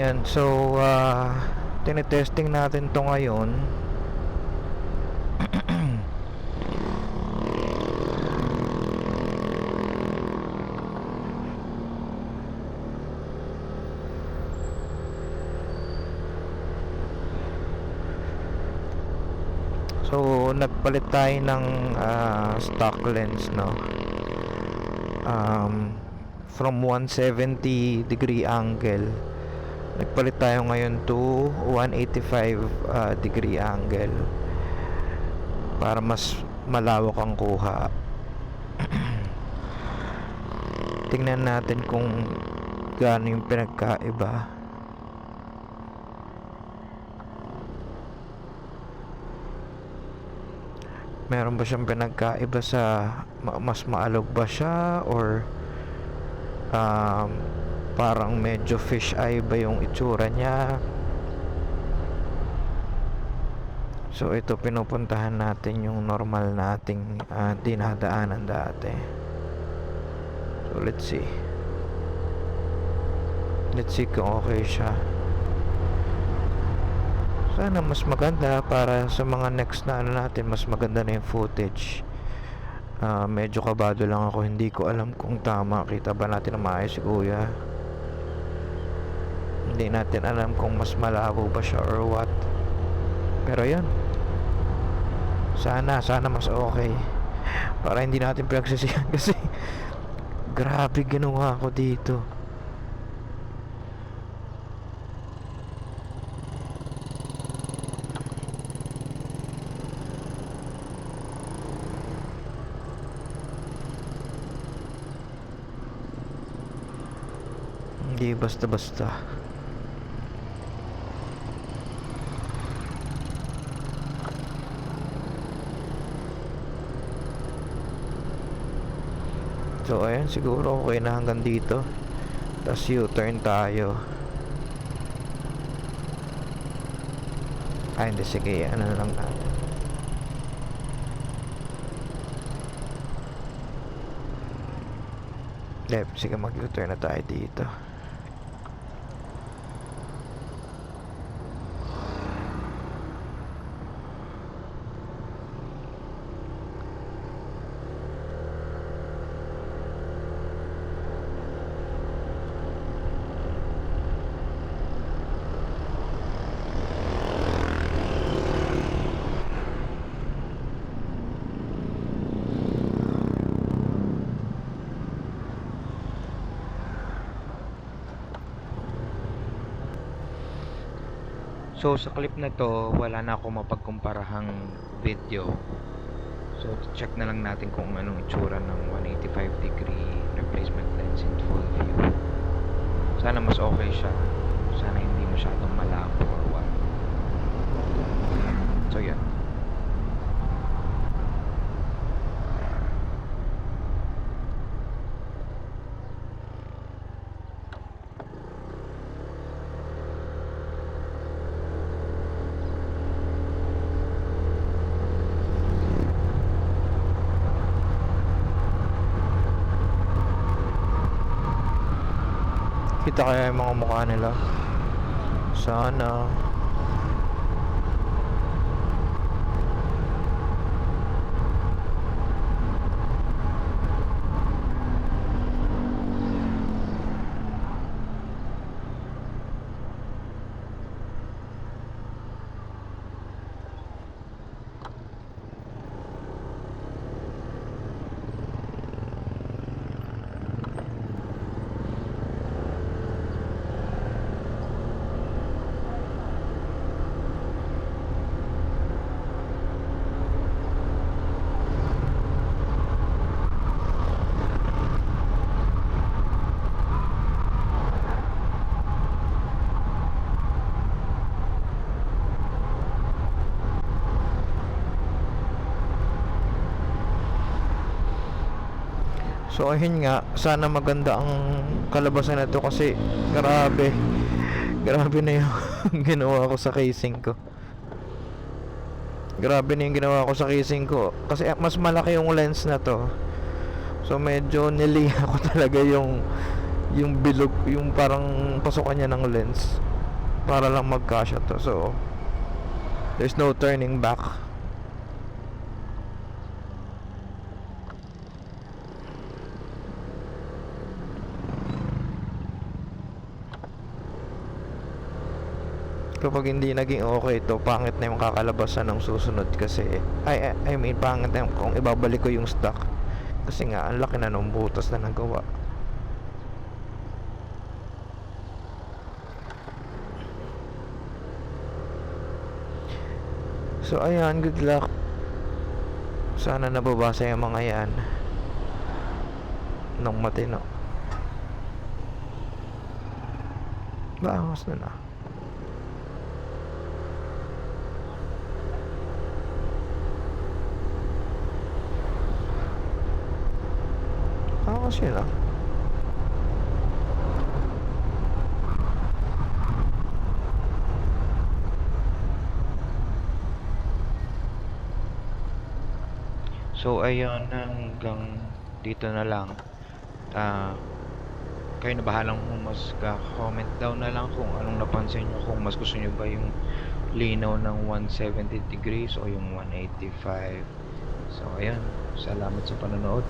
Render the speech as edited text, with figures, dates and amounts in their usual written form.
Ayan, so tinetesting natin to ngayon. So nagpalit tayo ng stock lens, no? From 170 degree angle, nagpalit tayo ngayon to 185 degree angle para mas malawak ang kuha. Tingnan natin kung gaano yung pinagkaiba. Meron ba siyang pinagkaiba sa mas maalog ba siya, or parang medyo fish eye ba yung itsura niya? So ito, pinupuntahan natin yung normal nating dinadaanan dati. So let's see kung okay siya. Sana mas maganda para sa mga next na natin, mas maganda na yung footage. Medyo kabado lang ako, hindi ko alam kung tama. Kita ba natin na maayos si kuya? Hindi natin alam kung mas malabo ba siya or what. Pero yan, sana mas okay, para hindi natin pinagsisihan. Kasi grabe ginawa ko dito. Hindi basta-basta. So ayan, siguro okay na hanggang dito. Tapos U-turn tayo. Hindi, sige, ano na lang natin. Sige, mag U-turn na tayo dito. So sa clip na to, wala na ako mapagkumparahang video. So check na lang natin kung anong itsura ng 185 degree replacement lens in full view. Sana mas okay siya. Sana hindi masyadong malabo or what. So yan. Kita kaya yung mga mukha nila? Sana. So ayun nga, sana maganda ang kalabasan na to, kasi grabe na yung ginawa ko sa casing ko. Grabe na yung ginawa ko sa casing ko, kasi mas malaki yung lens na to. So medyo niliha ko talaga yung bilog, yung parang pasukan niya ng lens. para lang magkasya to. So there's no turning back. Kapag hindi naging okay to, pangit na yung kakalabasan ng susunod kasi I mean pangit na yung kung ibabalik ko yung stock kasi nga ang laki na ng butas na nagawa. So ayan, good luck. Sana nababasa yung mga yan ng matino. Baangas na na. Baangas yun ah. So ayun, hanggang dito na lang. Kayo na bahalang comment down na lang kung anong napansin nyo, kung mas gusto nyo ba yung linaw ng 170 degrees o yung 185. So ayun, salamat sa panonood.